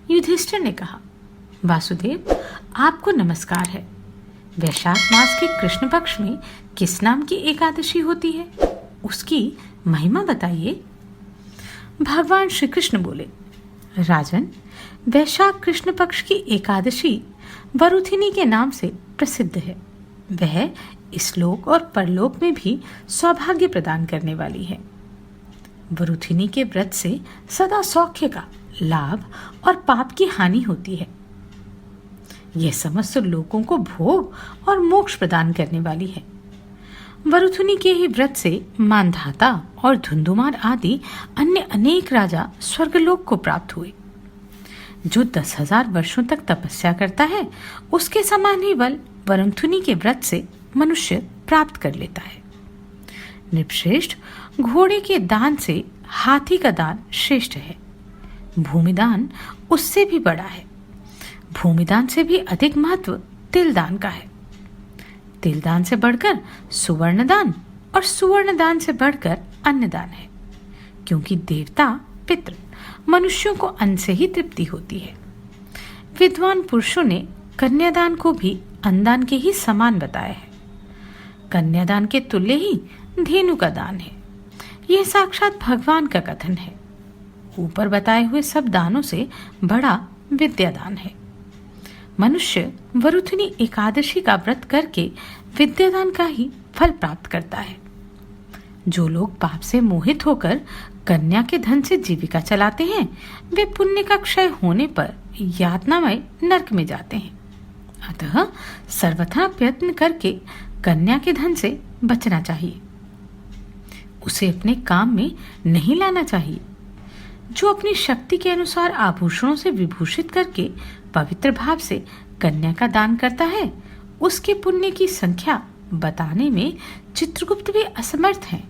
युधिष्ठिर ने कहा, वासुदेव, आपको नमस्कार है। वैशाख मास के कृष्ण पक्ष में किस नाम की एकादशी होती है? उसकी महिमा बताइए। भगवान श्री कृष्ण बोले, राजन, वैशाख कृष्ण पक्ष की एकादशी वरुथिनी के नाम से प्रसिद्ध है। वह इस लोक और परलोक में भी सौभाग्य प्रदान करने वाली है। वरुथिनी के व्रत से सदा सौख्य का लाभ और पाप की हानि होती है। यह समस्त लोगों को भोग और मोक्ष प्रदान करने वाली है। वरुथिनी के ही व्रत से मानधाता और धुंधुमार आदि अन्य अनेक राजा स्वर्गलोक को प्राप्त हुए। जो 10,000 वर्षों तक तपस्या करता है, उसके समान ही बल वरुथिनी के व्रत से मनुष्य प्राप्त कर लेता है। नृपश्रेष्ठ, घोड़े के दान से हाथी का दान श्रेष्ठ है। भूमिदान उससे भी बड़ा है। भूमिदान से भी अधिक महत्व तिलदान का है। तिलदान से बढ़कर सुवर्णदान और सुवर्णदान से बढ़कर अन्नदान है, क्योंकि देवता पितृ मनुष्यों को अन्न से ही तृप्ति होती है। विद्वान पुरुषों ने कन्यादान को भी अन्नदान के ही समान बताया है। कन्यादान के तुल्य ही धेनु का दान है। यह साक्षात भगवान का कथन है। ऊपर बताए हुए सब दानों से बड़ा विद्यादान है। मनुष्य वरुथिनी एकादशी का व्रत करके विद्यादान का ही फल प्राप्त करता है। जो लोग पाप से मोहित होकर कन्या के धन से जीविका चलाते हैं, वे पुण्य का क्षय होने पर यातनामय नरक में जाते हैं। अतः सर्वथा प्रयत्न करके कन्या के धन से बचना चाहिए। उसे अपने काम में नहीं लाना चाहिए। जो अपनी शक्ति के अनुसार आभूषणों से विभूषित करके पवित्र भाव से कन्या का दान करता है, उसके पुण्य की संख्या बताने में चित्रगुप्त भी असमर्थ हैं।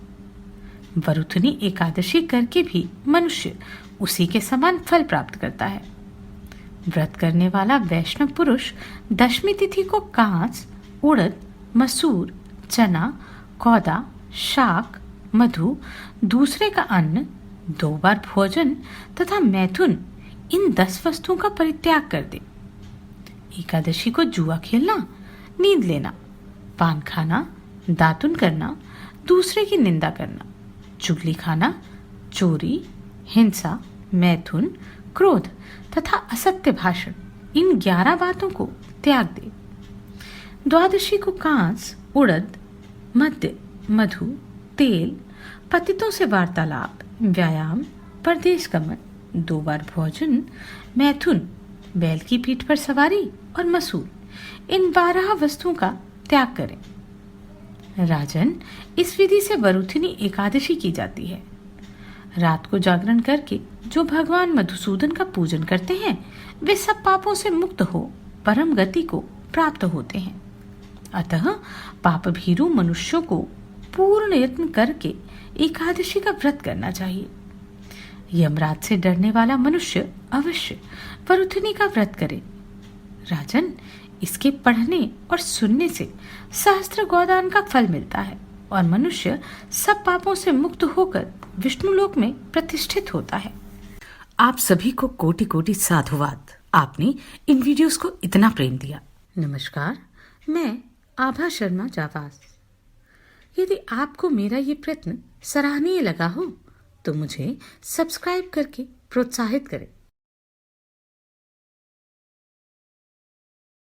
वरुथिनी एकादशी करके भी मनुष्य उसी के समान फल प्राप्त करता है। व्रत करने वाला वैष्णव पुरुष दशमी तिथि को कांस, उड़द, मसूर, चना, कौदा, शाक, मधु, दूसरे का अन्न, 2 बार भोजन तथा मैथुन, इन 10 वस्तुओं का परित्याग कर दे। एकादशी को जुआ खेलना, नींद लेना, पान खाना, दातुन करना, दूसरे की निंदा करना, चुगली खाना, चोरी, हिंसा, मैथुन, क्रोध तथा असत्य भाषण, इन 11 बातों को त्याग दे। द्वादशी को कांस, उड़द, मद्य, मधु, तेल, पतितों से वार्तालाप, व्यायाम, परदेश गमन, 2 बार भोजन, मैथुन, बैल की पीठ पर सवारी और मसूर, इन 12 वस्तुओं का त्याग करें। राजन, इस विधि से वरुथिनी एकादशी की जाती है। रात को जागरण करके जो भगवान मधुसूदन का पूजन करते हैं, वे सब पापों से मुक्त हो परम गति को प्राप्त होते हैं। अतः पाप भीरु मनुष्यों को पूर्ण यत्न करके एकादशी का व्रत करना चाहिए। यमराज से डरने वाला मनुष्य अवश्य वरुथिनी का व्रत करे। राजन, इसके पढ़ने और सुनने से सहस्त्र गोदान का फल मिलता है और मनुष्य सब पापों से मुक्त होकर विष्णुलोक में प्रतिष्ठित होता है। आप सभी को कोटि कोटि साधुवाद। आपने इन वीडियोस को इतना प्रेम दिया। नमस्कार, मैं आभा शर्मा जावास। यदि आपको मेरा ये प्रयत्न सराहनीय लगा हो तो मुझे सब्सक्राइब करके प्रोत्साहित करें।